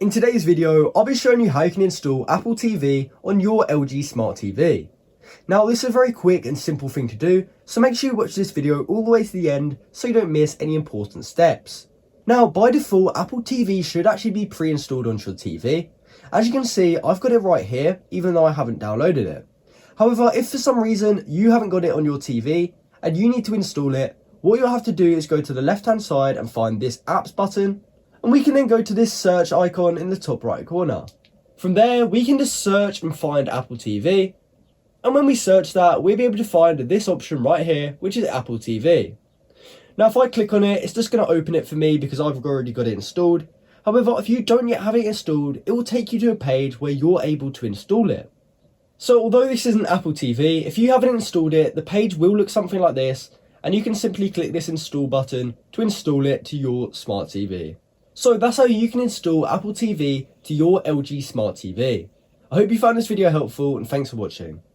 In today's video, I'll be showing you how you can install Apple TV on your LG Smart TV. Now this is a very quick and simple thing to do, so make sure you watch this video all the way to the end so you don't miss any important steps. Now by default, Apple TV should actually be pre-installed onto your TV. As you can see, I've got it right here, even though I haven't downloaded it. However, if for some reason you haven't got it on your TV and you need to install it, what you'll have to do is go to the left hand side and find this apps button, and we can then go to this search icon in the top right corner. From there, we can just search and find Apple TV, and when we search that, we'll be able to find this option right here, which is Apple TV. Now if I click on it, it's just going to open it for me because I've already got it installed. However, if you don't yet have it installed, it will take you to a page where you're able to install it. So although this isn't Apple TV, if you haven't installed it, the page will look something like this, and you can simply click this install button to install it to your smart TV. So that's how you can install Apple TV to your LG Smart TV. I hope you found this video helpful, and thanks for watching.